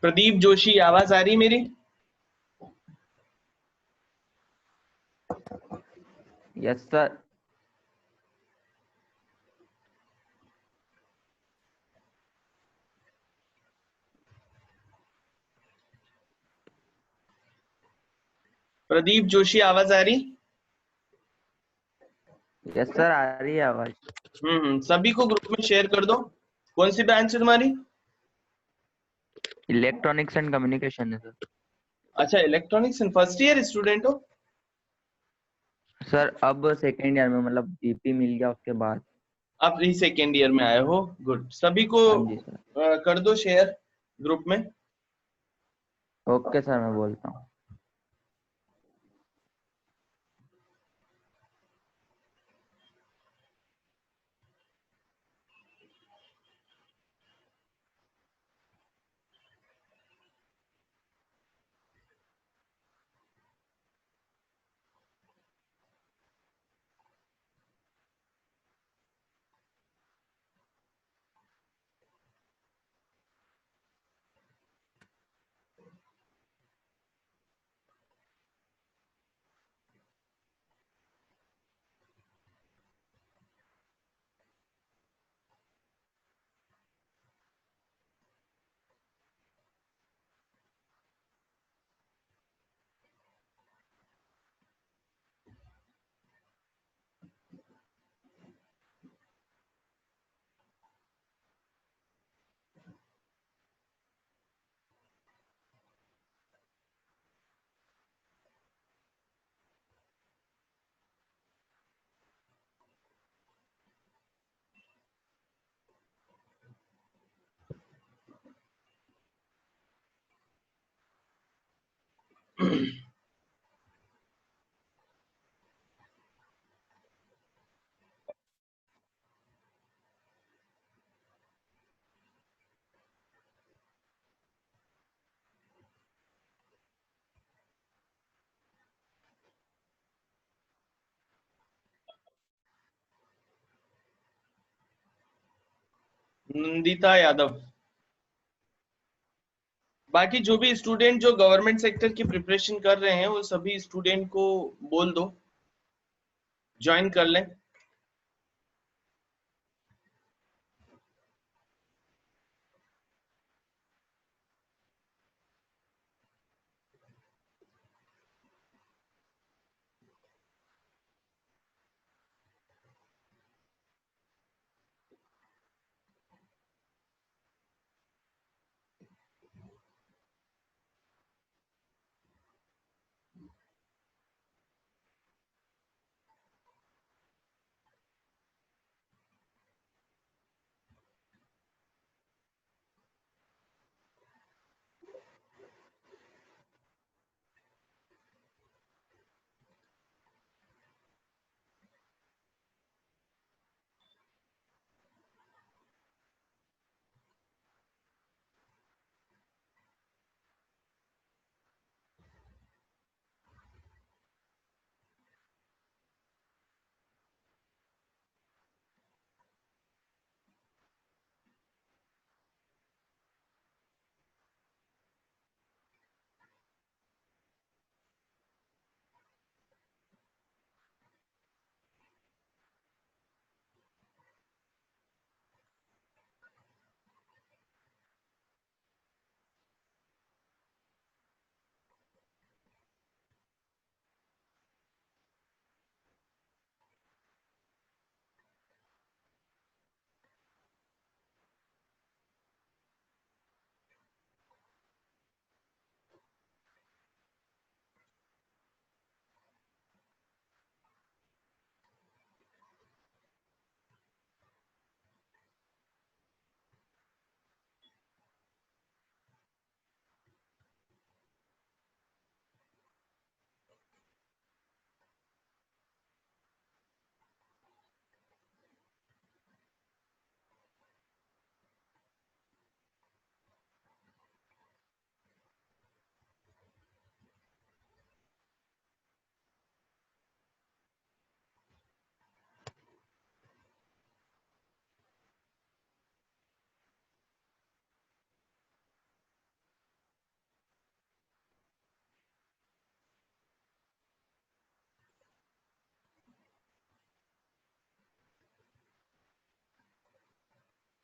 प्रदीप जोशी, आवाज आ रही मेरी? Yes sir. प्रदीप जोशी, आवाज आ रही? यस सर, आ रही है आवाज। सभी को ग्रुप में शेयर कर दो। कौन सी ब्रांच है तुम्हारी? इलेक्ट्रॉनिक्स एंड कम्युनिकेशन है सर। अच्छा, electronics and first year student हो? सर अब सेकेंड ईयर में, मतलब जीपी मिल गया उसके बाद। आप ही सेकेंड ईयर में आए हो? गुड। सभी को हाँ जी सर। कर दो शेयर ग्रुप में। ओके सर, मैं बोलता हूँ। नंदिता यादव। बाकी जो भी स्टूडेंट जो गवर्नमेंट सेक्टर की प्रिपरेशन कर रहे हैं वो सभी स्टूडेंट को बोल दो, ज्वाइन कर लें।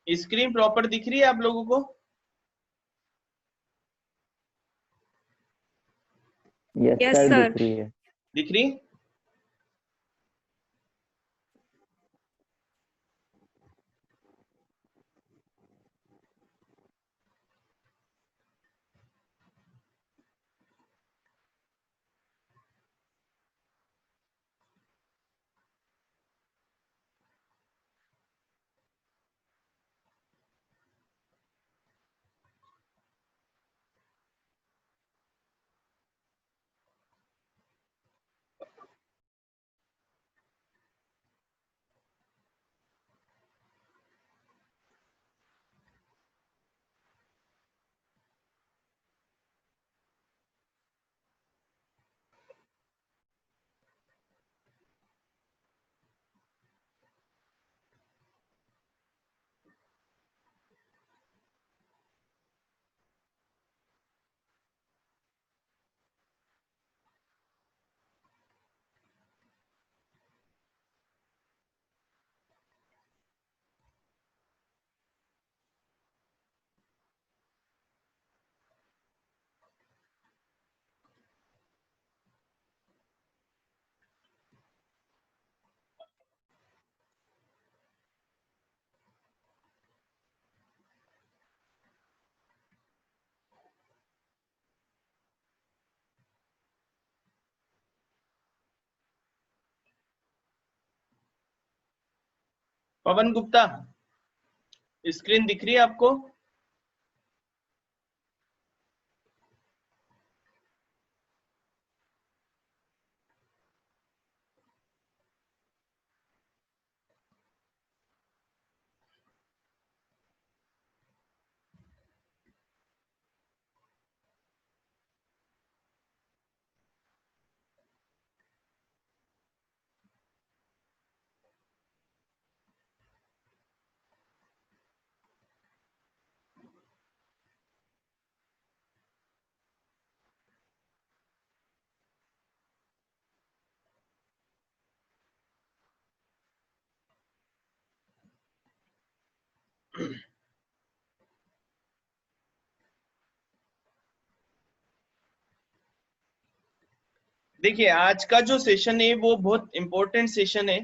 स्क्रीन प्रॉपर दिख रही है आप लोगों को? Yes yes sir, sir. दिख रही है। दिख रही? पवन गुप्ता, स्क्रीन दिख रही है आपको? देखिए, आज का जो सेशन है वो बहुत इंपॉर्टेंट सेशन है।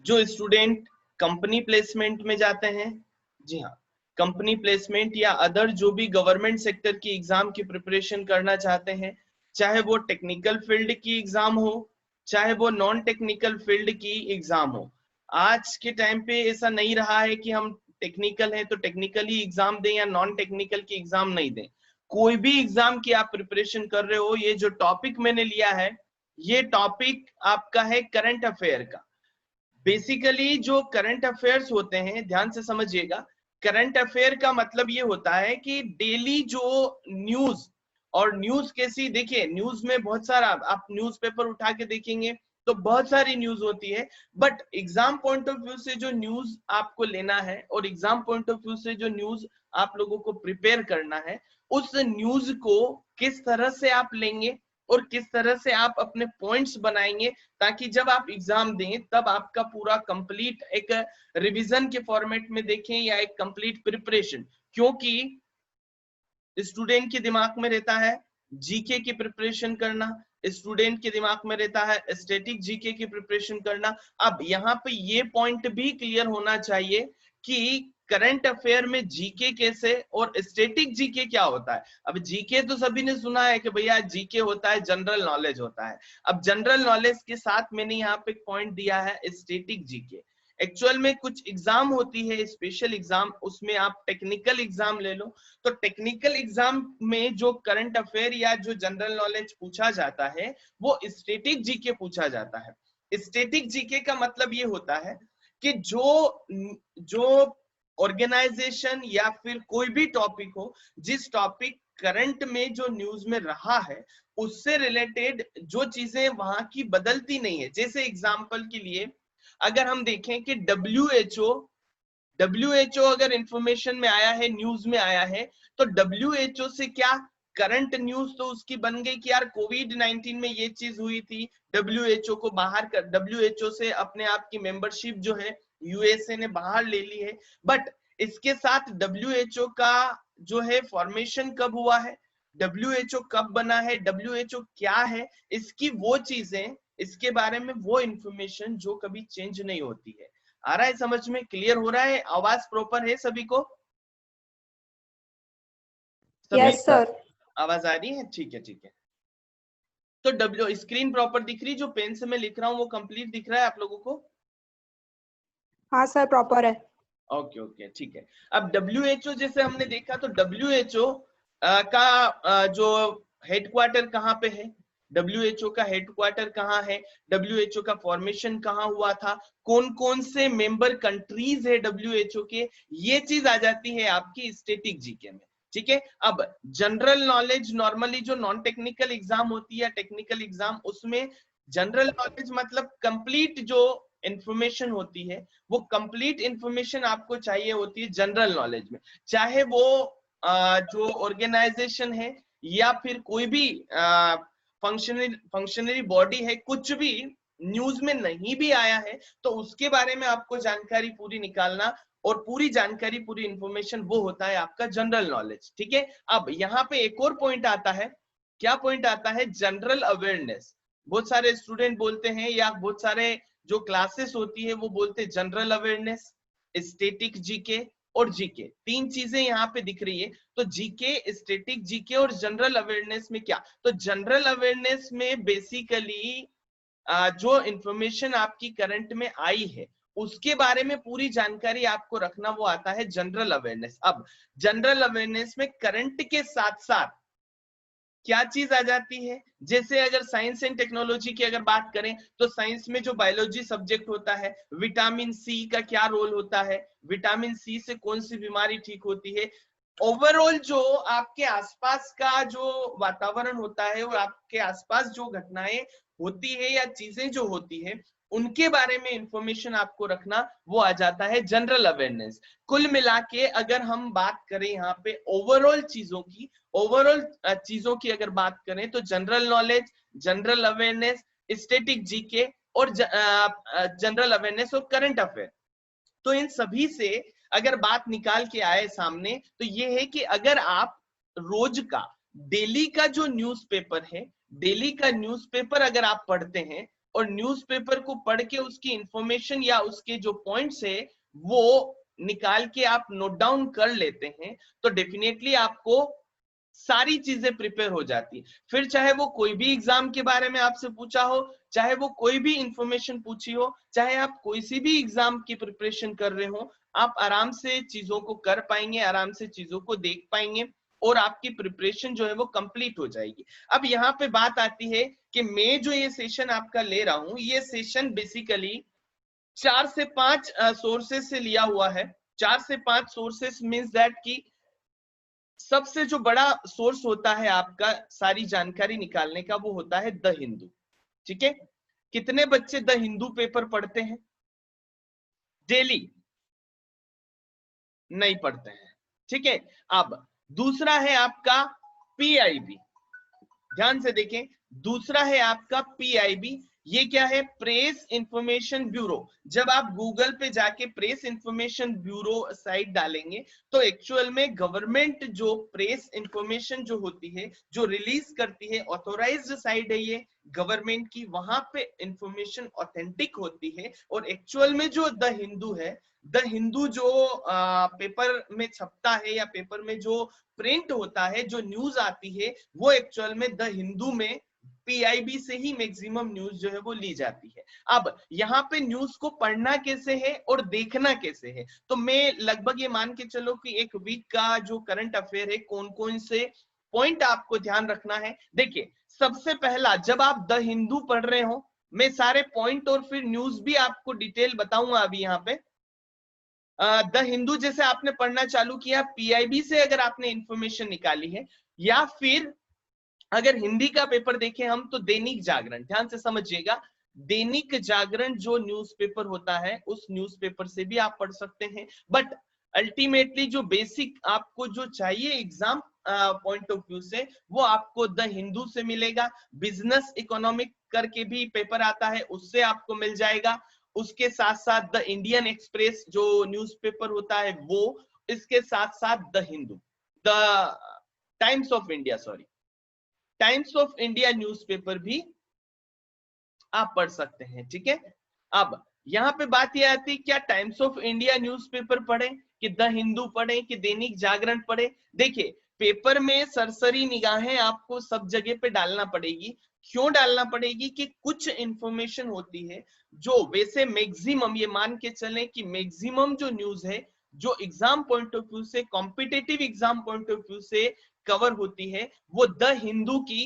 जो स्टूडेंट कंपनी प्लेसमेंट में जाते हैं, जी हाँ, कंपनी प्लेसमेंट या अदर जो भी गवर्नमेंट सेक्टर की एग्जाम की प्रिपरेशन करना चाहते हैं, चाहे वो टेक्निकल फील्ड की एग्जाम हो, चाहे वो नॉन टेक्निकल फील्ड की एग्जाम हो। आज के टाइम पे ऐसा नहीं रहा है कि हम टेक्निकल है तो टेक्निकली एग्जाम दें या नॉन टेक्निकल की एग्जाम नहीं दें। कोई भी एग्जाम की आप प्रिपरेशन कर रहे हो, ये जो टॉपिक मैंने लिया है, ये टॉपिक आपका है करंट अफेयर का। बेसिकली जो करंट अफेयर्स होते हैं, ध्यान से समझिएगा, करंट अफेयर का मतलब ये होता है कि डेली जो न्यूज, और न्यूज कैसी, देखिए न्यूज में बहुत सारा, आप न्यूज़पेपर उठा के देखेंगे तो बहुत सारी न्यूज होती है, but exam point of view से जो न्यूज आपको लेना है और एग्जाम पॉइंट ऑफ व्यू से जो न्यूज आप लोगों को प्रिपेयर करना है, उस न्यूज को किस तरह से आप लेंगे और किस तरह से आप अपने पॉइंट्स बनाएंगे, ताकि जब आप एग्जाम दें तब आपका पूरा कंप्लीट एक रिवीजन के फॉर्मेट में देखें या एक कंप्लीट प्रिपरेशन। क्योंकि स्टूडेंट के दिमाग में रहता है जीके की प्रिपरेशन करना, स्टूडेंट के दिमाग में रहता है स्टैटिक जीके की प्रिपरेशन करना। अब यहाँ पे ये पॉइंट भी क्लियर होना चाहिए कि करंट अफेयर में जीके कैसे और स्टैटिक जीके क्या होता है। अब जीके तो सभी ने सुना है कि भैया जीके होता है, जनरल नॉलेज होता है। अब जनरल नॉलेज के साथ मैंने यहाँ पे एक पॉइंट दिया है स्टैटिक जीके। एक्चुअल में कुछ एग्जाम होती है स्पेशल एग्जाम, उसमें आप टेक्निकल एग्जाम ले लो, तो टेक्निकल एग्जाम में जो करंट अफेयर या जो जनरल नॉलेज पूछा जाता है वो स्टैटिक जीके पूछा जाता है। स्टैटिक जीके का मतलब ये होता है कि जो ऑर्गेनाइजेशन या फिर कोई भी टॉपिक हो, जिस टॉपिक करंट में जो न्यूज में रहा है उससे रिलेटेड जो चीजें वहां की बदलती नहीं है। जैसे एग्जांपल के लिए अगर हम देखें कि डब्ल्यूएचओ अगर इंफॉर्मेशन में आया है, न्यूज में आया है, तो डब्ल्यूएचओ से क्या करंट न्यूज तो उसकी बन गई कि यार कोविड-19 में ये चीज हुई थी, डब्ल्यूएचओ को बाहर कर, डब्ल्यूएचओ से अपने आप की मेंबरशिप जो है यूएसए ने बाहर ले ली है। बट इसके साथ WHO का जो है फॉर्मेशन कब हुआ है, WHO कब बना है, WHO क्या है, इसकी वो चीजें, इसके बारे में वो इंफॉर्मेशन जो कभी चेंज नहीं होती है। आ रहा है समझ में, क्लियर हो रहा है, आवाज प्रॉपर है सभी को, सभी यस सर। आवाज आ रही है, ठीक है ठीक है। तो डब्ल्यू स्क्रीन प्रॉपर दिख रही, जो पेन से मैं लिख रहा हूँ वो कंप्लीट दिख रहा है आप लोगों को? हाँ सर प्रॉपर है। ओके ओके ठीक है। अब WHO जैसे हमने देखा तो WHO का जो हेडक्वार्टर कहाँ पे है, WHO का हेडक्वार्टर कहाँ है, WHO का फॉर्मेशन कहाँ हुआ था, कौन कौन से मेंबर कंट्रीज है WHO के, ये चीज आ जाती है आपकी स्टैटिक जीके में। ठीक है, अब जनरल नॉलेज नॉर्मली जो नॉन टेक्निकल एग्जाम होती है, टेक्निकल एग्जाम, उसमें जनरल नॉलेज मतलब कंप्लीट जो इंफॉर्मेशन होती है, वो कंप्लीट इंफॉर्मेशन आपको चाहिए होती है जनरल नॉलेज में, चाहे वो जो ऑर्गेनाइजेशन है या फिर कोई भी फंक्शनरी बॉडी है, कुछ भी न्यूज में नहीं भी आया है तो उसके बारे में आपको जानकारी पूरी निकालना, और पूरी जानकारी, पूरी इंफॉर्मेशन वो होता है आपका जनरल नॉलेज। ठीक है, अब यहाँ पे एक और पॉइंट आता है, क्या पॉइंट आता है, जनरल अवेयरनेस। बहुत सारे स्टूडेंट बोलते हैं या बहुत सारे जो क्लासेस होती है वो बोलते हैं जनरल अवेयरनेस, स्टैटिक जीके और जीके, तीन चीजें यहाँ पे दिख रही है। तो जीके, स्टैटिक जीके और जनरल अवेयरनेस में क्या, तो जनरल अवेयरनेस में बेसिकली जो इंफॉर्मेशन आपकी करंट में आई है उसके बारे में पूरी जानकारी आपको रखना, वो आता है जनरल अवेयरनेस। अब जनरल अवेयरनेस में करंट के साथ साथ क्या चीज आ जाती है, जैसे अगर साइंस एंड टेक्नोलॉजी की अगर बात करें तो साइंस में जो बायोलॉजी सब्जेक्ट होता है, विटामिन सी का क्या रोल होता है, विटामिन सी से कौन सी बीमारी ठीक होती है, ओवरऑल जो आपके आसपास का जो वातावरण होता है और आपके आसपास जो घटनाएं होती है या चीजें जो होती है उनके बारे में इंफॉर्मेशन आपको रखना, वो आ जाता है जनरल अवेयरनेस। कुल मिला के अगर हम बात करें यहाँ पे ओवरऑल चीजों की, ओवरऑल चीजों की अगर बात करें तो general knowledge, general awareness, static GK और जनरल अवेयरनेस और करंट अफेयर, तो इन सभी से अगर बात निकाल के आए सामने तो ये है कि अगर आप रोज का, डेली का जो न्यूज़पेपर है, डेली का न्यूज़पेपर अगर आप पढ़ते हैं और न्यूज़पेपर को पढ़ के उसकी इंफॉर्मेशन या उसके जो पॉइंट्स है वो निकाल के आप नोट डाउन कर लेते हैं तो डेफिनेटली आपको सारी चीजें प्रिपेयर हो जाती है। फिर चाहे वो कोई भी एग्जाम के बारे में आपसे पूछा हो, चाहे वो कोई भी इंफॉर्मेशन पूछी हो, चाहे आप कोई सी भी एग्जाम की प्रिपरेशन कर रहे हो, आप आराम से चीजों को कर पाएंगे, आराम से चीजों को देख पाएंगे और आपकी प्रिपरेशन जो है वो कंप्लीट हो जाएगी। अब यहाँ पे बात आती है कि मैं जो ये सेशन आपका ले रहा हूं, ये सेशन बेसिकली 4 से 5 सोर्सेस से लिया हुआ है। 4 से 5 सोर्सेस मींस दैट कि सबसे जो बड़ा सोर्स होता है आपका सारी जानकारी निकालने का वो होता है द हिंदू। ठीक है, कितने बच्चे द हिंदू पेपर पढ़ते हैं डेली? नहीं पढ़ते हैं। ठीक है, अब दूसरा है आपका PIB, ध्यान से देखें, दूसरा है आपका PIB। ये क्या है, प्रेस इंफॉर्मेशन ब्यूरो। जब आप गूगल पे जाके प्रेस इंफॉर्मेशन ब्यूरो साइट डालेंगे तो एक्चुअल में गवर्नमेंट जो प्रेस इंफॉर्मेशन जो होती है, जो रिलीज करती है, ऑथोराइज्ड साइट है ये गवर्नमेंट की, वहां पे इंफॉर्मेशन ऑथेंटिक होती है। और एक्चुअल में जो द हिंदू है, द हिंदू जो पेपर में छपता है या पेपर में जो प्रिंट होता है, जो न्यूज आती है, वो एक्चुअल में द हिंदू में PIB से ही मैक्सिमम न्यूज जो है वो ली जाती है। अब यहाँ पे न्यूज को पढ़ना कैसे है और देखना कैसे है, तो मैं लगभग ये मान के चलो कि एक वीक का जो करंट अफेयर है, कौन कौन से पॉइंट आपको ध्यान रखना है। देखिए, सबसे पहला, जब आप द हिंदू पढ़ रहे हो, मैं सारे पॉइंट और फिर न्यूज भी आपको डिटेल बताऊंगा अभी यहाँ पे। द हिंदू जैसे आपने पढ़ना चालू किया, PIB से अगर आपने इंफॉर्मेशन निकाली है, या फिर अगर हिंदी का पेपर देखें हम तो दैनिक जागरण, ध्यान से समझिएगा, दैनिक जागरण जो न्यूज़पेपर होता है उस न्यूज़पेपर से भी आप पढ़ सकते हैं। बट अल्टीमेटली जो बेसिक आपको जो चाहिए एग्जाम पॉइंट ऑफ व्यू से, वो आपको द हिंदू से मिलेगा। बिजनेस इकोनॉमिक करके भी पेपर आता है, उससे आपको मिल जाएगा। उसके साथ साथ द इंडियन एक्सप्रेस जो न्यूज़पेपर होता है वो, इसके साथ साथ the Hindu, the times of India, sorry times of India newspaper भी आप पढ़ सकते हैं। ठीक है, अब यहाँ पे बात यह आती है क्या टाइम्स ऑफ इंडिया न्यूज़पेपर पढ़े कि द हिंदू पढ़े कि दैनिक जागरण पढ़े? देखिए पेपर में सरसरी निगाहें आपको सब जगह पे डालना पड़ेगी। क्यों डालना पड़ेगी? कि कुछ इंफॉर्मेशन होती है जो वैसे मैक्सिमम, ये मान के चलें कि मैक्सिमम जो न्यूज है जो एग्जाम पॉइंट ऑफ व्यू से, competitive exam point of view से कवर होती है, वो द हिंदू की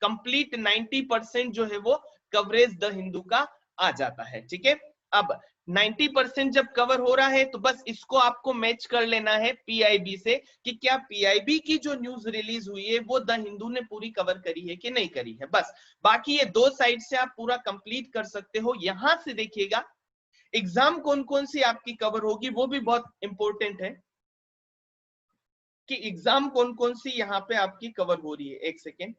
कंप्लीट 90% जो है वो कवरेज द हिंदू का आ जाता है। ठीक है, अब 90% जब कवर हो रहा है तो बस इसको आपको मैच कर लेना है पीआईबी से कि क्या पीआईबी की जो न्यूज रिलीज हुई है वो द हिंदू ने पूरी कवर करी है कि नहीं करी है। बस बाकी ये दो साइड से आप पूरा कंप्लीट कर सकते हो। यहां से देखिएगा एग्जाम कौन कौन सी आपकी कवर होगी, वो भी बहुत इंपॉर्टेंट है कि एग्जाम कौन कौन सी यहाँ पे आपकी कवर हो रही है। एक सेकेंड,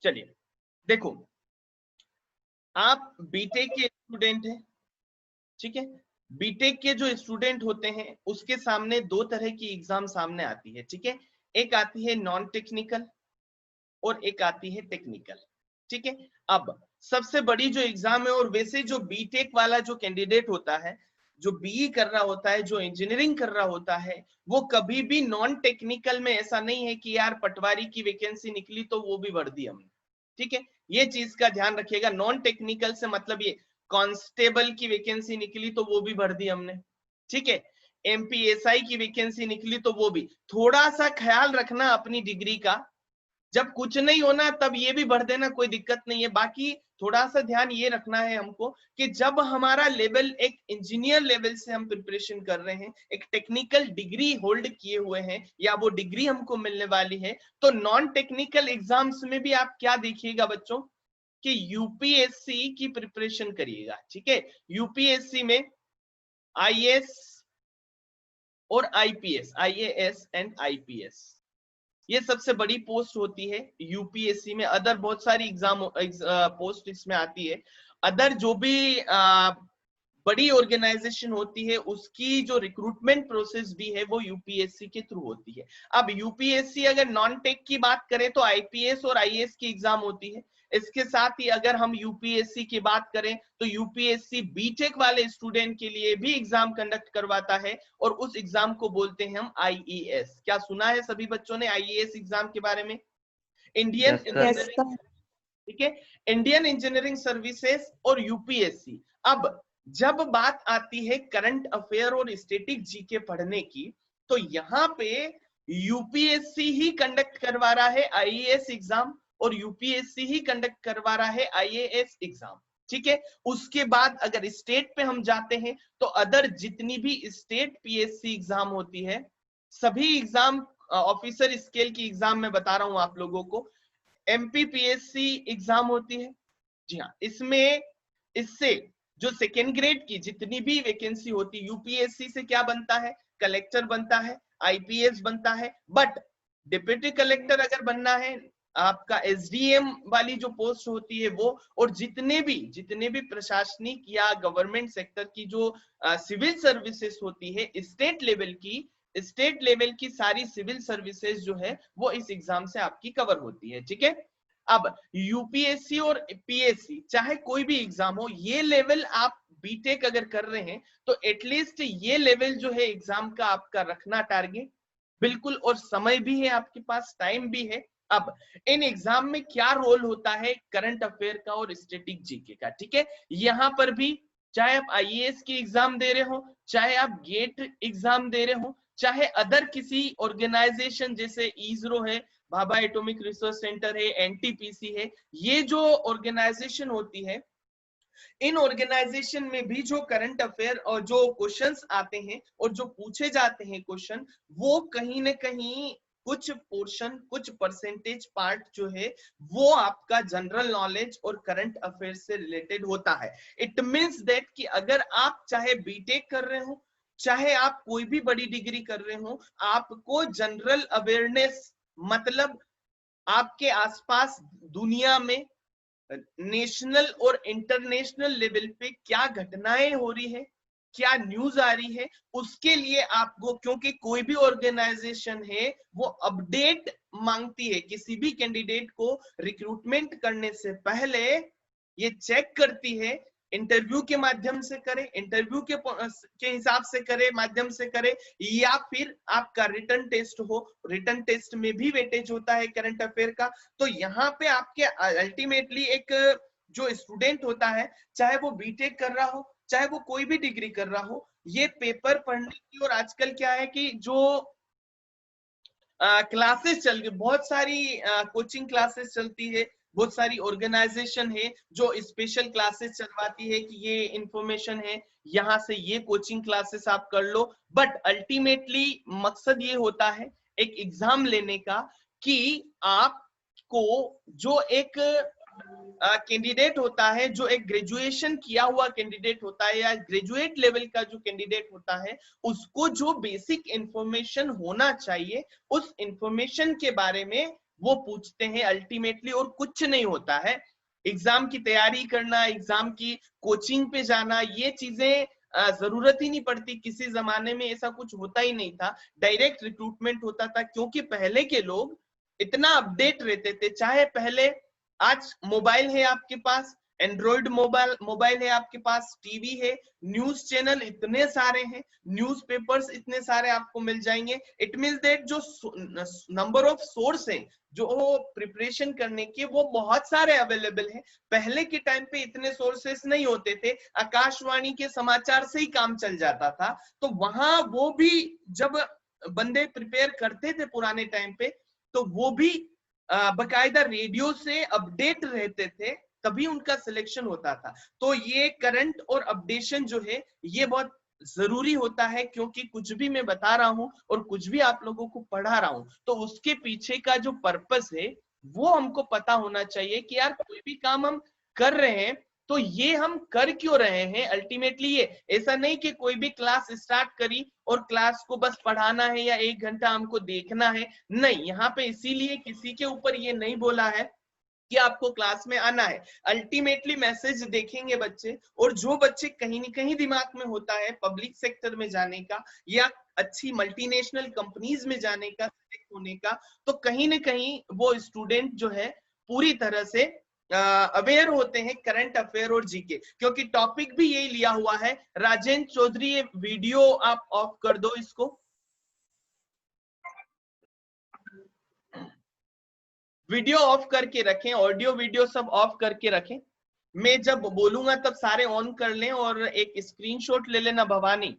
चलिए देखो, आप बीटेक के स्टूडेंट हैं, ठीक है, बीटेक के जो स्टूडेंट होते हैं उसके सामने दो तरह की एग्जाम सामने आती है। ठीक है, एक आती है नॉन टेक्निकल और एक आती है टेक्निकल। ठीक है, अब सबसे बड़ी जो एग्जाम है, और वैसे जो बीटेक वाला जो कैंडिडेट होता है, जो बीई कर रहा होता है, जो इंजीनियरिंग कर रहा होता है, वो कभी भी नॉन टेक्निकल में ऐसा नहीं है कि यार पटवारी की वैकेंसी निकली तो वो भी भर दी हमने। ठीक है, ये चीज का ध्यान रखिएगा। नॉन टेक्निकल से मतलब ये कांस्टेबल की वैकेंसी निकली तो वो भी भर दी हमने। ठीक है, एमपीएसआई की वैकेंसी निकली तो वो भी। थोड़ा सा ख्याल रखना अपनी डिग्री का, जब कुछ नहीं होना तब ये भी भर देना, कोई दिक्कत नहीं है। बाकी थोड़ा सा ध्यान ये रखना है हमको कि जब हमारा लेवल एक इंजीनियर लेवल से हम प्रिपरेशन कर रहे हैं, एक टेक्निकल डिग्री होल्ड किए हुए हैं या वो डिग्री हमको मिलने वाली है, तो नॉन टेक्निकल एग्जाम्स में भी आप क्या देखिएगा बच्चों कि यूपीएससी की प्रिपरेशन करिएगा। ठीक है, यूपीएससी में आईएएस और आईपीएस, आईएएस एंड आईपीएस, ये सबसे बड़ी पोस्ट होती है यूपीएससी में। अदर बहुत सारी एग्जाम पोस्ट इसमें आती है। अदर जो भी बड़ी ऑर्गेनाइजेशन होती है उसकी जो रिक्रूटमेंट प्रोसेस भी है वो यूपीएससी के थ्रू होती है। अब यूपीएससी अगर नॉन टेक की बात करें तो आईपीएस और आईएएस की एग्जाम होती है। इसके साथ ही अगर हम यूपीएससी की बात करें तो यूपीएससी बीटेक वाले स्टूडेंट के लिए भी एग्जाम कंडक्ट करवाता है और उस एग्जाम को बोलते हैं हम आईईएस। क्या सुना है सभी बच्चों ने आईईएस एग्जाम के बारे में? इंडियन इंजीनियरिंग, ठीक है, इंडियन इंजीनियरिंग सर्विसेज और यूपीएससी। अब जब बात आती है करंट अफेयर और स्टैटिक जीके पढ़ने की, तो यहाँ पे यूपीएससी ही कंडक्ट करवा रहा है आईएएस एग्जाम और यूपीएससी ही कंडक्ट करवा रहा है आईएएस एग्जाम। ठीक है, उसके बाद अगर स्टेट पे हम जाते हैं तो अदर जितनी भी स्टेट पीएससी एग्जाम होती है, सभी एग्जाम ऑफिसर स्केल की एग्जाम में बता रहा हूं आप लोगों को, एमपीपीएससी एग्जाम होती है। जी हाँ, इसमें इससे जो सेकेंड ग्रेड की जितनी भी वैकेंसी होती है, यूपीएससी से क्या बनता है? कलेक्टर बनता है, आईपीएस बनता है। बट डिप्टी कलेक्टर अगर बनना है, आपका एसडीएम वाली जो पोस्ट होती है वो, और जितने भी प्रशासनिक या गवर्नमेंट सेक्टर की जो सिविल सर्विसेज होती है स्टेट लेवल की सारी सिविल सर्विसेज जो है वो इस एग्जाम से आपकी कवर होती है। ठीक है, अब यूपीएससी और पीएससी चाहे कोई भी एग्जाम हो, ये लेवल आप बीटेक अगर कर रहे हैं तो एटलीस्ट ये लेवल जो है एग्जाम का आपका रखना टारगेट, बिल्कुल, और समय भी है आपके पास, टाइम भी है। अब इन एग्जाम में क्या रोल होता है करंट अफेयर का और स्टैटिक जीके का, ठीक है, यहां पर भी चाहे आप आईएएस की एग्जाम दे रहे हो, चाहे आप गेट एग्जाम दे रहे हो, चाहे अदर किसी ऑर्गेनाइजेशन जैसे इसरो है, भाभा एटॉमिक रिसर्च सेंटर है, एनटीपीसी है, ये जो ऑर्गेनाइजेशन होती है, इन ऑर्गेनाइजेशन में भी जो करंट अफेयर और जो क्वेश्चंस आते हैं और जो पूछे जाते हैं क्वेश्चन, वो कहीं ना कहीं कुछ पोर्शन, कुछ परसेंटेज पार्ट जो है वो आपका जनरल नॉलेज और करंट अफेयर से रिलेटेड होता है। इट मींस दैट कि अगर आप चाहे बीटेक कर रहे हो, चाहे आप कोई भी बड़ी डिग्री कर रहे हो, आपको जनरल अवेयरनेस मतलब आपके आसपास दुनिया में नेशनल और इंटरनेशनल लेवल पे क्या घटनाएं हो रही है, क्या न्यूज आ रही है, उसके लिए आपको, क्योंकि कोई भी ऑर्गेनाइजेशन है वो अपडेट मांगती है, किसी भी कैंडिडेट को रिक्रूटमेंट करने से पहले ये चेक करती है, इंटरव्यू के माध्यम से करे, इंटरव्यू के हिसाब से करे, माध्यम से करे, या फिर आपका रिटन टेस्ट हो, रिटन टेस्ट में भी वेटेज होता है करंट अफेयर का। तो यहाँ पे आपके अल्टीमेटली एक जो स्टूडेंट होता है, चाहे वो बीटेक कर रहा हो, चाहे वो कोई भी डिग्री कर रहा हो, ये पेपर पढ़ने की, और आजकल क्या है कि जो क्लासेस चल रही, बहुत सारी कोचिंग क्लासेस चलती है, बहुत सारी ऑर्गेनाइजेशन है जो स्पेशल क्लासेस चलवाती है कि ये इंफॉर्मेशन है, यहाँ से ये कोचिंग क्लासेस आप कर लो, बट अल्टीमेटली मकसद ये होता है एक एग्जाम लेने का कि आपको जो एक कैंडिडेट होता है, जो एक ग्रेजुएशन किया हुआ कैंडिडेट होता है या ग्रेजुएट लेवल का जो कैंडिडेट होता है, उसको जो बेसिक इंफॉर्मेशन होना चाहिए उस इंफॉर्मेशन के बारे में वो पूछते हैं अल्टीमेटली, और कुछ नहीं होता है। एग्जाम की तैयारी करना, एग्जाम की कोचिंग पे जाना, ये चीजें जरूरत ही नहीं पड़ती। किसी जमाने में ऐसा कुछ होता ही नहीं था, डायरेक्ट रिक्रूटमेंट होता था, क्योंकि पहले के लोग इतना अपडेट रहते थे। चाहे पहले, आज मोबाइल है आपके पास, एंड्रॉइड मोबाइल है आपके पास, टीवी है, न्यूज चैनल इतने सारे हैं, न्यूज़पेपर्स इतने सारे आपको मिल जाएंगे। इट मींस दैट जो नंबर ऑफ सोर्स है जो प्रिपरेशन करने के, वो बहुत सारे अवेलेबल हैं। पहले के टाइम पे इतने सोर्सेस नहीं होते थे, आकाशवाणी के समाचार से ही काम चल जाता था। तो वहां वो भी जब बंदे प्रिपेयर करते थे पुराने टाइम पे, तो वो भी बकायदा रेडियो से अपडेट रहते थे, तभी उनका सिलेक्शन होता था। तो ये करंट और अपडेशन जो है ये बहुत जरूरी होता है, क्योंकि कुछ भी मैं बता रहा हूं और कुछ भी आप लोगों को पढ़ा रहा हूं, तो उसके पीछे का जो पर्पस है वो हमको पता होना चाहिए कि यार कोई भी काम हम कर रहे हैं तो ये हम कर क्यों रहे हैं अल्टीमेटली। ये ऐसा नहीं कि कोई भी क्लास स्टार्ट करी और क्लास को बस पढ़ाना है या 1 घंटा हमको देखना है, नहीं। यहाँ पे इसीलिए किसी के ऊपर ये नहीं बोला है कि आपको क्लास में आना है। अल्टीमेटली मैसेज देखेंगे बच्चे, और जो बच्चे कहीं न कहीं दिमाग में होता है पब्लिक सेक्टर में जाने का या अच्छी मल्टीनेशनल कंपनीज में जाने का, सिलेक्ट होने का, तो कहीं न कहीं वो स्टूडेंट जो है पूरी तरह से अवेयर होते हैं करंट अफेयर और जीके, क्योंकि टॉपिक भी यही लिया हुआ है। राजेंद्र चौधरी, ये वीडियो आप ऑफ कर दो, इसको वीडियो ऑफ करके रखें, ऑडियो वीडियो सब ऑफ करके रखें। मैं जब बोलूंगा तब सारे ऑन कर लें, और एक स्क्रीनशॉट ले लेना भवानी,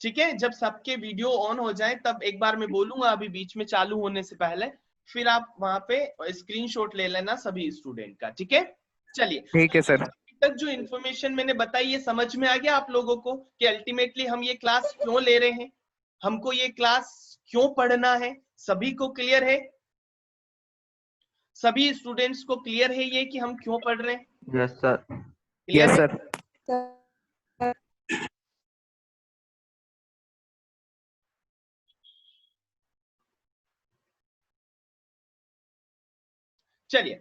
ठीक है। जब सबके वीडियो ऑन हो जाए तब एक बार मैं बोलूंगा, अभी बीच में चालू होने से पहले, फिर आप वहां पे स्क्रीनशॉट ले लेना सभी स्टूडेंट का, ठीक है। चलिए, ठीक है सर। अभी तक जो इन्फॉर्मेशन मैंने बताई ये समझ में आ गया आप लोगों को कि अल्टीमेटली हम ये क्लास क्यों ले रहे हैं, हमको ये क्लास क्यों पढ़ना है? सभी को क्लियर है? सभी स्टूडेंट्स को क्लियर है ये कि हम क्यों पढ़ रहे हैं? Yes sir. क्लियर यस है? सर। चलिए,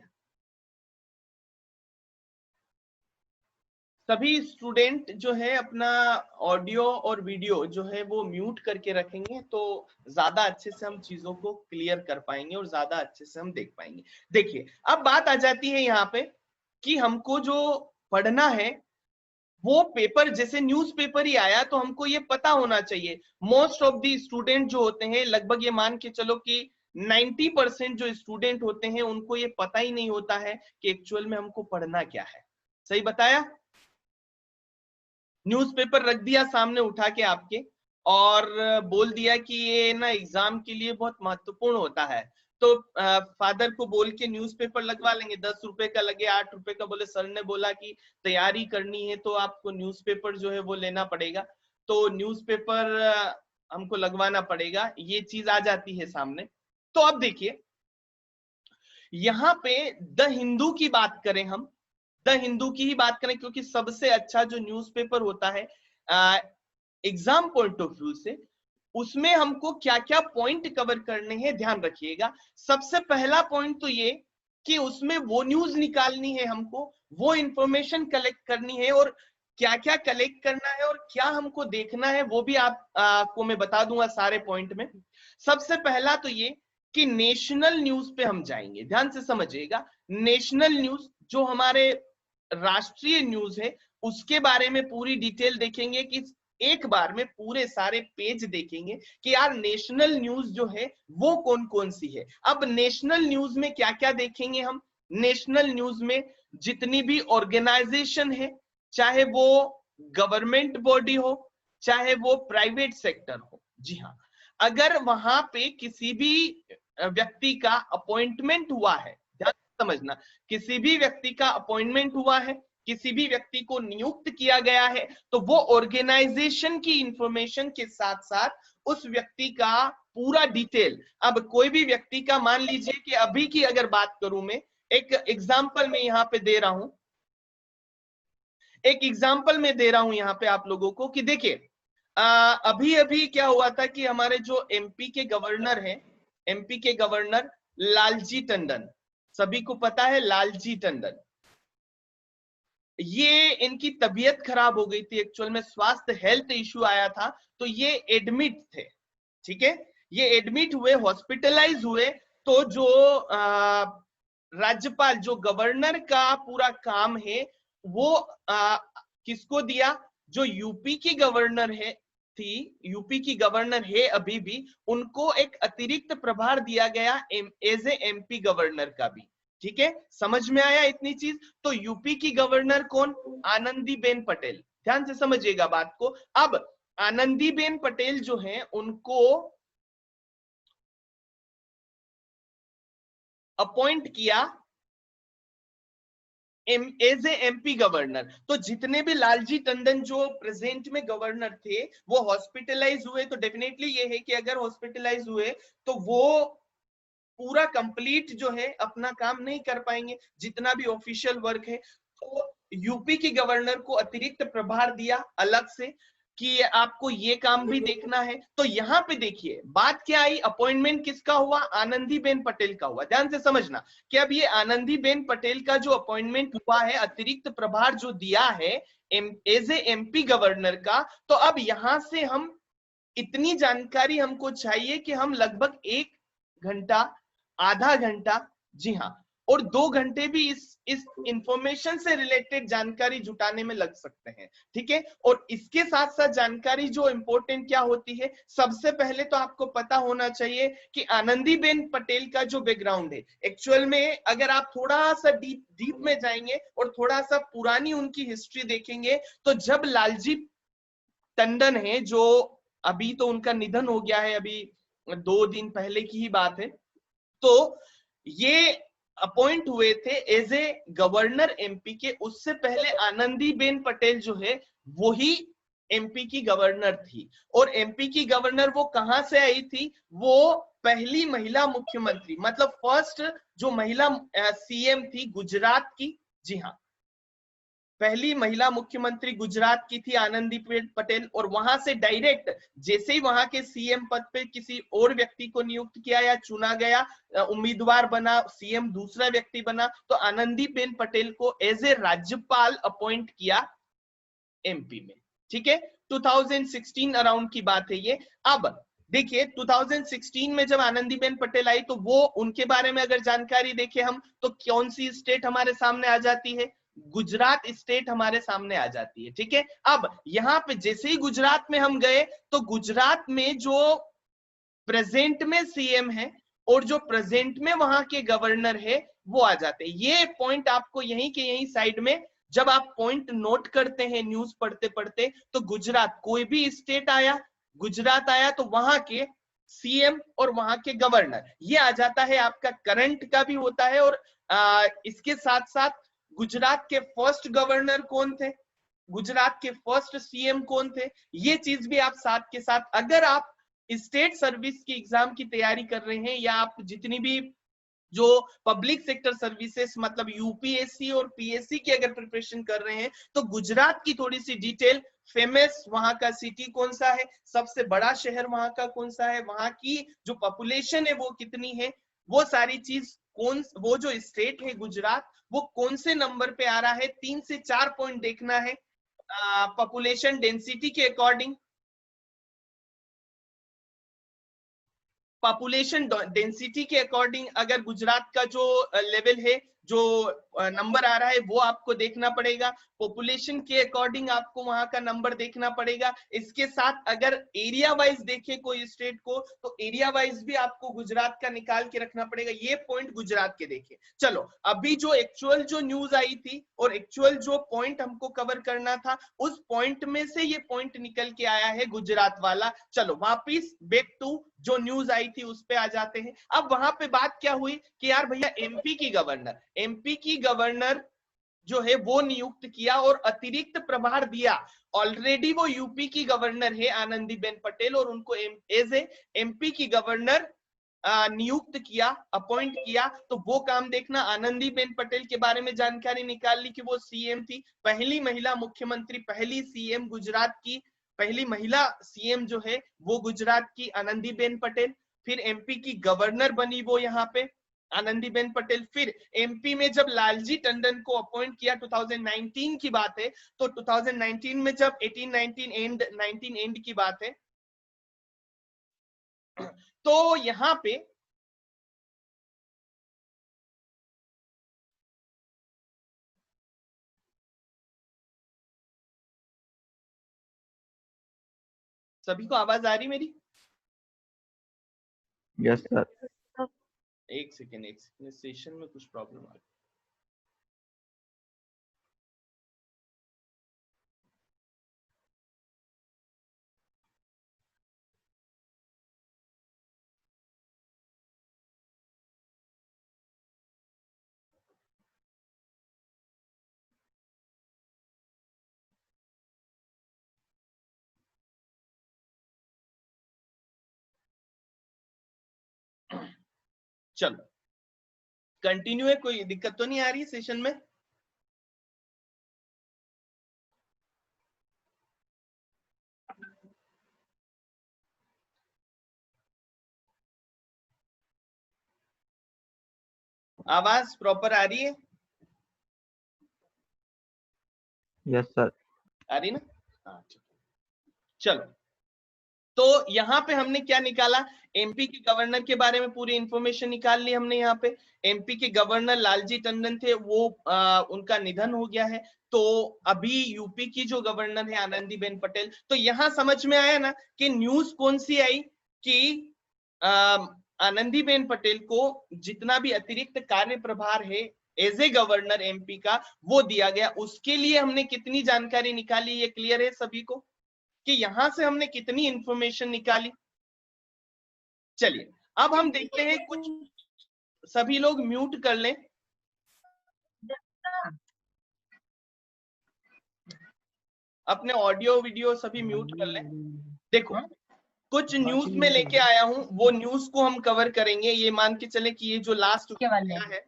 सभी स्टूडेंट जो है अपना ऑडियो और वीडियो जो है वो म्यूट करके रखेंगे, तो ज्यादा अच्छे से हम चीजों को क्लियर कर पाएंगे और ज्यादा अच्छे से हम देख पाएंगे। देखिए, अब बात आ जाती है यहाँ पे कि हमको जो पढ़ना है वो पेपर जैसे न्यूज़पेपर ही आया तो हमको ये पता होना चाहिए। मोस्ट ऑफ दी स्टूडेंट जो होते हैं, लगभग ये मान के चलो कि 90% जो स्टूडेंट होते हैं उनको ये पता ही नहीं होता है कि एक्चुअल में हमको पढ़ना क्या है। सही बताया? न्यूज़पेपर रख दिया सामने उठा के आपके, और बोल दिया कि ये ना एग्जाम के लिए बहुत महत्वपूर्ण होता है, तो फादर को बोल के न्यूज़पेपर लगवा लेंगे, 10 रुपए का लगे, 8 रुपए का, बोले सर ने बोला कि तैयारी करनी है तो आपको न्यूज़पेपर जो है वो लेना पड़ेगा, तो न्यूज़पेपर हमको लगवाना पड़ेगा, ये चीज आ जाती है सामने। तो अब देखिए यहाँ पे द हिंदू की बात करें, हम द हिंदू की ही बात करें, क्योंकि सबसे अच्छा जो न्यूज़पेपर होता है एग्जाम पॉइंट ऑफ व्यू से, उसमें हमको क्या क्या पॉइंट कवर करने हैं ध्यान रखिएगा। सबसे पहला पॉइंट तो ये कि उसमें वो न्यूज निकालनी है, हमको वो इंफॉर्मेशन कलेक्ट करनी है, और क्या क्या कलेक्ट करना है और क्या हमको देखना है वो भी आपको मैं बता दूंगा सारे पॉइंट में। सबसे पहला तो ये कि नेशनल न्यूज पे हम जाएंगे, ध्यान से समझिएगा। नेशनल न्यूज जो हमारे राष्ट्रीय न्यूज है उसके बारे में पूरी डिटेल देखेंगे, कि एक बार में पूरे सारे पेज देखेंगे कि यार नेशनल न्यूज जो है वो कौन कौन सी है। अब नेशनल न्यूज में क्या क्या देखेंगे हम, नेशनल न्यूज में जितनी भी ऑर्गेनाइजेशन है, चाहे वो गवर्नमेंट बॉडी हो चाहे वो प्राइवेट सेक्टर हो, जी हाँ, अगर वहां पे किसी भी व्यक्ति का अपॉइंटमेंट हुआ है, ध्यान समझना, किसी भी व्यक्ति का अपॉइंटमेंट हुआ है, किसी भी व्यक्ति को नियुक्त किया गया है, तो वो ऑर्गेनाइजेशन की इंफॉर्मेशन के साथ साथ उस व्यक्ति का पूरा डिटेल। अब कोई भी व्यक्ति का, मान लीजिए कि अभी की अगर बात करूं मैं, एक एग्जाम्पल मैं यहाँ पे दे रहा हूं, एक एग्जाम्पल मैं दे रहा हूं यहाँ पे आप लोगों को, कि देखिए अभी अभी क्या हुआ था कि हमारे जो एमपी के गवर्नर हैं, एमपी के गवर्नर लालजी टंडन, सभी को पता है लालजी टंडन, ये इनकी तबीयत खराब हो गई थी, एक्चुअल में स्वास्थ्य हेल्थ इश्यू आया था, तो ये एडमिट थे, ठीक है, ये एडमिट हुए, हॉस्पिटलाइज हुए, तो जो राज्यपाल, जो गवर्नर का पूरा काम है वो किसको दिया, जो यूपी की गवर्नर है थी, यूपी की गवर्नर है अभी भी, उनको एक अतिरिक्त प्रभार दिया गया एज ए एमपी गवर्नर का भी, ठीक है, समझ में आया इतनी चीज। तो यूपी की गवर्नर कौन, आनंदीबेन पटेल, ध्यान से समझिएगा बात को। अब आनंदीबेन पटेल जो है उनको अपॉइंट किया एज ए एमपी गवर्नर। तो जितने भी लालजी टंडन जो प्रेजेंट में गवर्नर थे वो हॉस्पिटलाइज हुए, तो डेफिनेटली ये है कि अगर हॉस्पिटलाइज हुए तो वो पूरा कंप्लीट जो है अपना काम नहीं कर पाएंगे, जितना भी ऑफिशियल वर्क है, तो यूपी की गवर्नर को अतिरिक्त प्रभार दिया अलग से कि आपको ये काम भी देखना है। तो यहाँ पे देखिए बात क्या आई, अपॉइंटमेंट किसका हुआ, आनंदीबेन पटेल का हुआ। ध्यान से समझना कि अब ये आनंदीबेन पटेल का जो अपॉइंटमेंट हुआ है, अतिरिक्त प्रभार जो दिया है एज ए एमपी गवर्नर का, तो अब यहां से हम इतनी जानकारी हमको चाहिए कि हम लगभग 1 घंटा, आधा घंटा, जी हाँ, और 2 घंटे भी इस इंफॉर्मेशन से रिलेटेड जानकारी जुटाने में लग सकते हैं, ठीक है। और इसके साथ साथ जानकारी जो इंपॉर्टेंट क्या होती है, सबसे पहले तो आपको पता होना चाहिए कि आनंदीबेन पटेल का जो बैकग्राउंड है, एक्चुअल में अगर आप थोड़ा सा डीप में जाएंगे और थोड़ा सा पुरानी उनकी हिस्ट्री देखेंगे, तो जब लालजी टंडन है, जो अभी तो उनका निधन हो गया है, अभी 2 दिन पहले की ही बात है, तो ये अपॉइंट हुए थे एज ए गवर्नर एमपी के। उससे पहले आनंदीबेन पटेल जो है वो ही एमपी की गवर्नर थी, और एमपी की गवर्नर वो कहां से आई थी, वो पहली महिला मुख्यमंत्री, मतलब फर्स्ट जो महिला सीएम थी गुजरात की, जी हाँ, पहली महिला मुख्यमंत्री गुजरात की थी आनंदीबेन पटेल। और वहां से डायरेक्ट जैसे ही वहां के सीएम पद पे किसी और व्यक्ति को नियुक्त किया या चुना गया, उम्मीदवार बना, सीएम दूसरा व्यक्ति बना, तो आनंदीबेन पटेल को एज ए राज्यपाल अपॉइंट किया एमपी में, ठीक है। 2016 अराउंड की बात है ये। अब देखिए 2016 में जब आनंदीबेन पटेल आई, तो वो उनके बारे में अगर जानकारी देखें हम, तो कौन सी स्टेट हमारे सामने आ जाती है, गुजरात स्टेट हमारे सामने आ जाती है, ठीक है। अब यहाँ पे जैसे ही गुजरात में हम गए, तो गुजरात में जो प्रेजेंट में सीएम है और जो प्रेजेंट में वहां के गवर्नर है वो आ जाते हैं। ये पॉइंट आपको यहीं के यहीं साइड में जब आप पॉइंट नोट करते हैं न्यूज पढ़ते पढ़ते, तो गुजरात, कोई भी स्टेट आया, गुजरात आया तो वहां के सीएम और वहां के गवर्नर, ये आ जाता है। आपका करंट का भी होता है, और इसके साथ साथ गुजरात के फर्स्ट गवर्नर कौन थे, गुजरात के फर्स्ट सीएम कौन थे, ये चीज भी आप साथ के साथ, अगर आप स्टेट सर्विस की एग्जाम की तैयारी कर रहे हैं, या आप जितनी भी जो पब्लिक सेक्टर सर्विसेज मतलब यूपीएससी और पीएससी की अगर प्रिपरेशन कर रहे हैं, तो गुजरात की थोड़ी सी डिटेल, फेमस वहां का सिटी कौन सा है, सबसे बड़ा शहर वहां का कौन सा है, वहां की जो पॉपुलेशन है वो कितनी है, वो सारी चीज, कौन वो जो स्टेट है गुजरात, वो कौन से नंबर पे आ रहा है, 3 से 4 पॉइंट देखना है पॉपुलेशन डेंसिटी के अकॉर्डिंग। पॉपुलेशन डेंसिटी के अकॉर्डिंग अगर गुजरात का जो लेवल है, जो नंबर आ रहा है, वो आपको देखना पड़ेगा। पॉपुलेशन के अकॉर्डिंग आपको वहां का नंबर देखना पड़ेगा। इसके साथ अगर एरिया वाइज देखे कोई स्टेट को, तो एरिया वाइज भी आपको गुजरात का निकाल के रखना पड़ेगा। ये पॉइंट गुजरात के देखे। चलो, अभी जो एक्चुअल जो न्यूज आई थी और एक्चुअल जो पॉइंट हमको कवर करना था, उस पॉइंट में से ये पॉइंट निकल के आया है गुजरात वाला। चलो वापिस बैक टू जो न्यूज आई थी उस पे आ जाते हैं। अब वहां पे बात क्या हुई कि यार भैया एमपी की गवर्नर जो है वो नियुक्त किया और अतिरिक्त प्रभार दिया। ऑलरेडी वो यूपी की गवर्नर है आनंदीबेन पटेल, और उनको एज ए एमपी की गवर्नर नियुक्त किया, अपॉइंट किया। तो वो काम देखना। आनंदीबेन पटेल के बारे में जानकारी निकाल ली कि वो सीएम थी, पहली महिला मुख्यमंत्री, पहली सीएम गुजरात की, पहली महिला सीएम जो है वो गुजरात की आनंदीबेन पटेल। फिर एमपी की गवर्नर बनी वो यहाँ पे आनंदीबेन पटेल। फिर एमपी में जब लालजी टंडन को अपॉइंट किया, 2019 की बात है, तो 2019 में जब 19 एंड की बात है, तो यहाँ पे सभी को आवाज आ रही मेरी? Yes sir. एक सेकेंड, सेशन में कुछ प्रॉब्लम आ गई। चलो कंटिन्यू है, कोई दिक्कत तो नहीं आ रही सेशन में? आवाज प्रॉपर आ रही है? Yes sir. आ रही ना? हाँ ठीक है। चलो, तो यहाँ पे हमने क्या निकाला, एमपी के गवर्नर के बारे में पूरी इंफॉर्मेशन निकाल ली हमने। यहाँ पे एमपी के गवर्नर लालजी टंडन थे, वो उनका निधन हो गया है। तो अभी यूपी की जो गवर्नर है आनंदीबेन पटेल। तो यहाँ समझ में आया ना कि न्यूज कौन सी आई कि आनंदीबेन पटेल को जितना भी अतिरिक्त कार्य प्रभार है एज ए गवर्नर एमपी का, वो दिया गया। उसके लिए हमने कितनी जानकारी निकाली, ये क्लियर है सभी को कि यहां से हमने कितनी इंफॉर्मेशन निकाली? चलिए अब हम देखते हैं कुछ, सभी लोग म्यूट कर लें। अपने ऑडियो वीडियो सभी म्यूट कर लें। देखो, कुछ न्यूज में लेके आया हूं, वो न्यूज को हम कवर करेंगे। ये मान के चले कि ये जो लास्ट वीक है,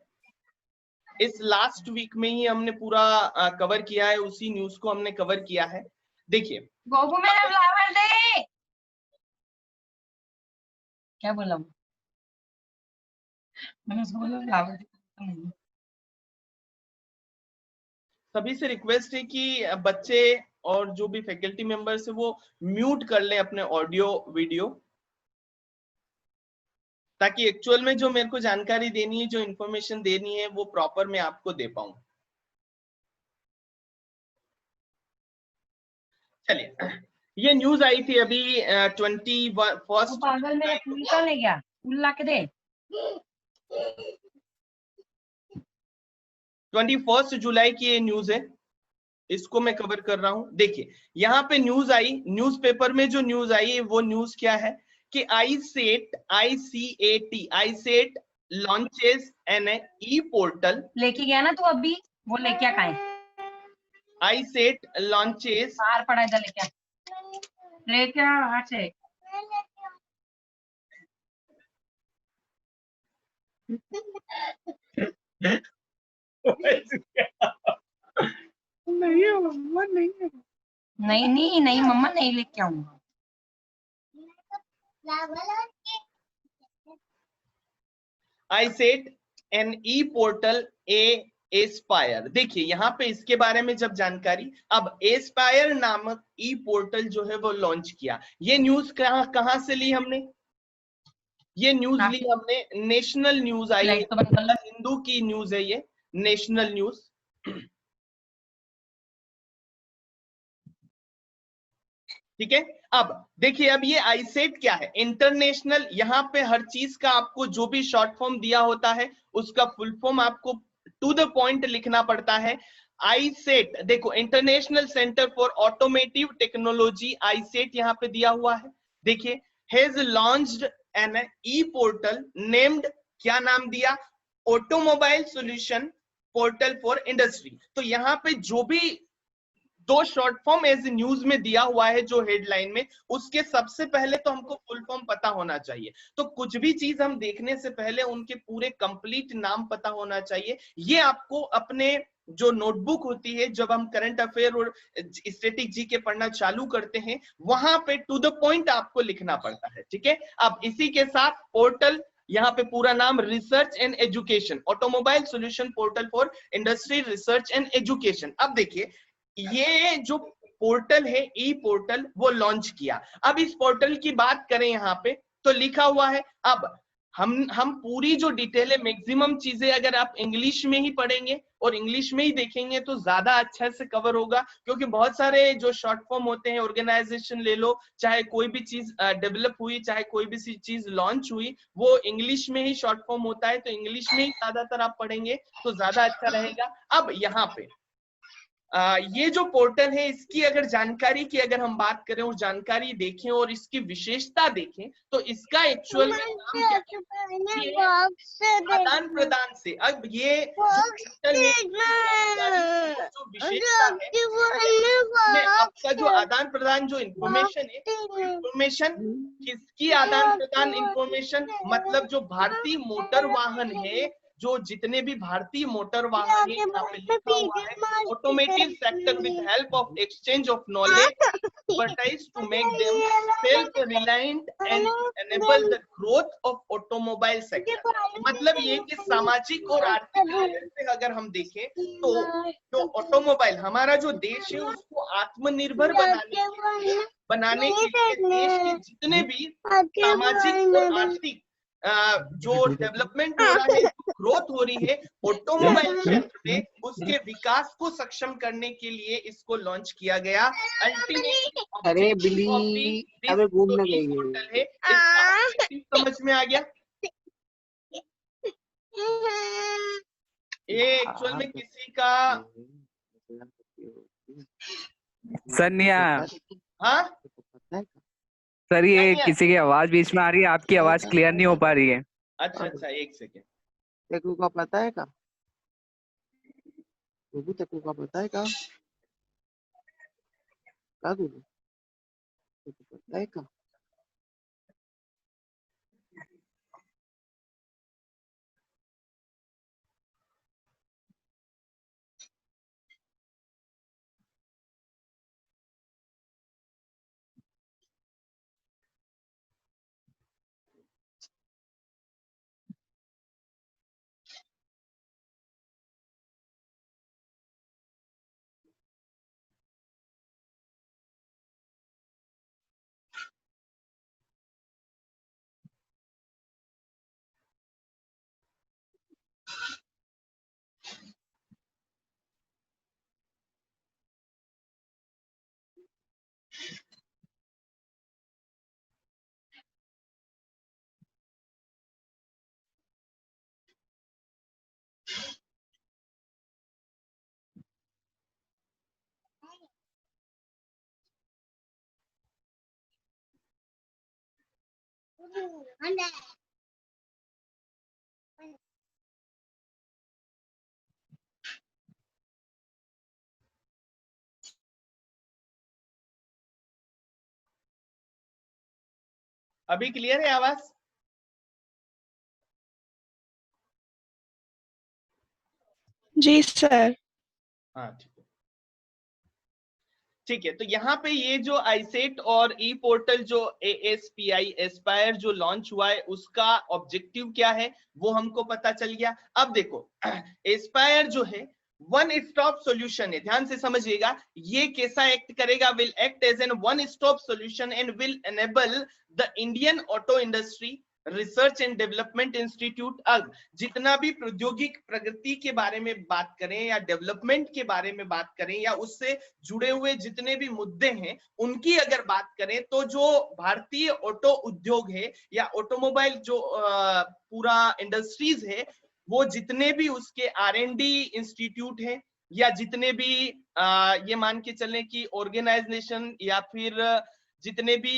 इस लास्ट वीक में ही हमने पूरा कवर किया है, उसी न्यूज को हमने कवर किया है। देखिए, गोबू में फ्लावर दे, क्या बोला मैंने उसको बोला फ्लावर दे। सभी से रिक्वेस्ट है कि बच्चे और जो भी फैकल्टी मेंबर्स है वो म्यूट कर लें अपने ऑडियो वीडियो, ताकि एक्चुअल में जो मेरे को जानकारी देनी है, जो इन्फॉर्मेशन देनी है, वो प्रॉपर मैं आपको दे पाऊं। चलिए, ये न्यूज आई थी अभी 21 पागल मेरा फूल का ले गया, फूल ला के दे। 21 जुलाई की ये न्यूज है। इसको मैं कवर कर रहा हूं। देखिए यहाँ पे न्यूज आई, न्यूज़पेपर में जो न्यूज आई है वो न्यूज क्या है कि आईसेट लॉन्चेस एन ई पोर्टल। लेके गया ना तू अभी, वो लेके आ खाए, आईसेट लॉन्चेस बाहर पड़ा इधर, लेके आ, लेके आ हाथ से। नहीं मम्मा नहीं है। नहीं नहीं नहीं मम्मा नहीं लेके आऊंगा। आईसेट एन ई पोर्टल एस्पायर। देखिए यहाँ पे इसके बारे में जब जानकारी, अब एस्पायर नामक ई पोर्टल जो है वो लॉन्च किया। ये न्यूज कहां से ली हमने? ये न्यूज ली हमने, नेशनल न्यूज आई है, लाइट तो बंद कर लो। हिंदू की न्यूज है ये, नेशनल न्यूज। ठीक है। अब देखिए, अब ये आईसेट क्या है, इंटरनेशनल, यहाँ पे हर चीज का आपको जो भी शॉर्ट फॉर्म दिया होता है उसका फुल फॉर्म आपको टू द पॉइंट लिखना पड़ता है। आईसेट देखो, International Centre for Automotive Technology, ICAT यहाँ पे दिया हुआ है। देखिए, has launched an e portal named, क्या नाम दिया, automobile solution portal for industry. तो यहाँ पे जो भी दो शॉर्ट फॉर्म एज न्यूज में दिया हुआ है जो हेडलाइन में, उसके सबसे पहले तो हमको फुल फॉर्म पता होना चाहिए। तो कुछ भी चीज हम देखने से पहले उनके पूरे कंप्लीट नाम पता होना चाहिए। ये आपको अपने जो नोटबुक होती है, जब हम करंट अफेयर और स्टैटिक जी के पढ़ना चालू करते हैं, वहां पे टू द पॉइंट आपको लिखना पड़ता है। ठीक है। अब इसी के साथ पोर्टल, यहाँ पे पूरा नाम research and education, automobile solution portal for industry research and education. अब देखिए, ये जो पोर्टल है ई पोर्टल वो लॉन्च किया। अब इस पोर्टल की बात करें यहाँ पे तो लिखा हुआ है, अब हम पूरी जो डिटेल है, मैक्सिमम चीजें अगर आप इंग्लिश में ही पढ़ेंगे और इंग्लिश में ही देखेंगे तो ज्यादा अच्छा से कवर होगा, क्योंकि बहुत सारे जो शॉर्ट फॉर्म होते हैं, ऑर्गेनाइजेशन ले लो, चाहे कोई भी चीज डेवलप हुई, चाहे कोई भी चीज लॉन्च हुई, वो इंग्लिश में ही शॉर्ट फॉर्म होता है। तो इंग्लिश में ही ज्यादातर आप पढ़ेंगे तो ज्यादा अच्छा रहेगा। अब यहाँ पे ये जो पोर्टल है, इसकी अगर जानकारी की अगर हम बात करें और जानकारी देखें और इसकी विशेषता देखें, तो इसका एक्चुअल में नाम क्या है, ये आदान प्रदान से। अब ये जो पोर्टल है, जो विशेषता है, इसमें आपका जो आदान प्रदान जो इंफॉर्मेशन है, इंफॉर्मेशन किसकी आदान प्रदान, इंफॉर्मेशन मतलब जो भारतीय मोटर वाहन है, जो जितने भी भारतीय मोटर वाहन है, यहाँ पे लिखा हुआ है automotive sector with help of exchange of knowledge expertise to make them self-reliant and to enable the growth of automobile sector। मतलब ये कि सामाजिक और आर्थिक लेवल पे अगर हम देखें तो जो ऑटोमोबाइल हमारा जो देश है उसको आत्मनिर्भर बनाने के लिए देश के जितने भी सामाजिक और आर्थिक जो डेवलपमेंट हो रहा है, जो ग्रोथ हो रही है ऑटोमोबाइल क्षेत्र में, उसके विकास को सक्षम करने के लिए इसको लॉन्च किया गया। अरे बिल्ली, अबे घूमने गई है। पोर्टल है, इसका objective समझ में आ गया? ये एक्चुअल में किसी का, सन्या, हाँ सर ये नहीं है। किसी की आवाज बीच में आ रही है, आपकी आवाज क्लियर नहीं हो पा रही है। अच्छा अच्छा, एक सेकेंड। तेकू का पता है का? तेकू का पता है का? तेकू पता है का? अभी क्लियर है आवाज? जी सर। हाँ ठीक है, ठीक है। तो यहाँ पे ये जो आईसेट और ई पोर्टल जो ASPI एस्पायर जो लॉन्च हुआ है उसका ऑब्जेक्टिव क्या है वो हमको पता चल गया। अब देखो एस्पायर जो है वन स्टॉप सॉल्यूशन है, ध्यान से समझिएगा। ये कैसा एक्ट करेगा? Will act as an one stop solution and will enable the Indian auto industry research and development institute. अब जितना भी प्रौद्योगिक प्रगति के बारे में बात करें या डेवलपमेंट के बारे में बात करें या उससे जुड़े हुए जितने भी मुद्दे हैं उनकी अगर बात करें तो जो भारतीय ऑटो उद्योग है या ऑटोमोबाइल जो पूरा इंडस्ट्रीज है वो जितने भी उसके R&D इंस्टीट्यूट है या जितने भी ये मान के चलें कि ऑर्गेनाइजेशन या फिर जितने भी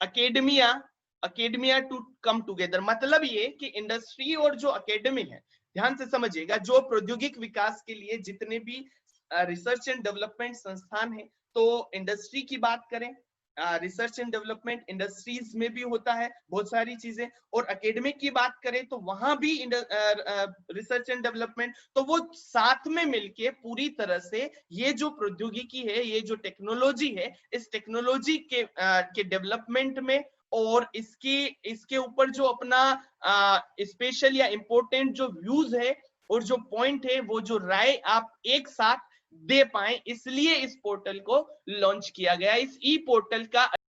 अकेडमिया टू कम टुगेदर, मतलब ये कि इंडस्ट्री और जो अकेडमी है, ध्यान से समझिएगा, जो प्रौद्योगिक विकास के लिए जितने भी रिसर्च एंड डेवलपमेंट संस्थान है, तो इंडस्ट्री की बात करें, रिसर्च एंड डेवलपमेंट इंडस्ट्रीज में भी होता है बहुत सारी चीजें, और एकेडमिक की बात करें तो वहां भी रिसर्च एंड डेवलपमेंट, तो वो साथ में मिलके पूरी तरह से ये जो प्रौद्योगिकी है, ये जो टेक्नोलॉजी है, इस टेक्नोलॉजी के डेवलपमेंट में और इसके ऊपर जो अपना स्पेशल या इम्पोर्टेंट जो व्यूज है और जो पॉइंट है वो जो राय आप एक साथ दे पाए, इसलिए इस पोर्टल को लॉन्च किया गया। इस ई पोर्टल का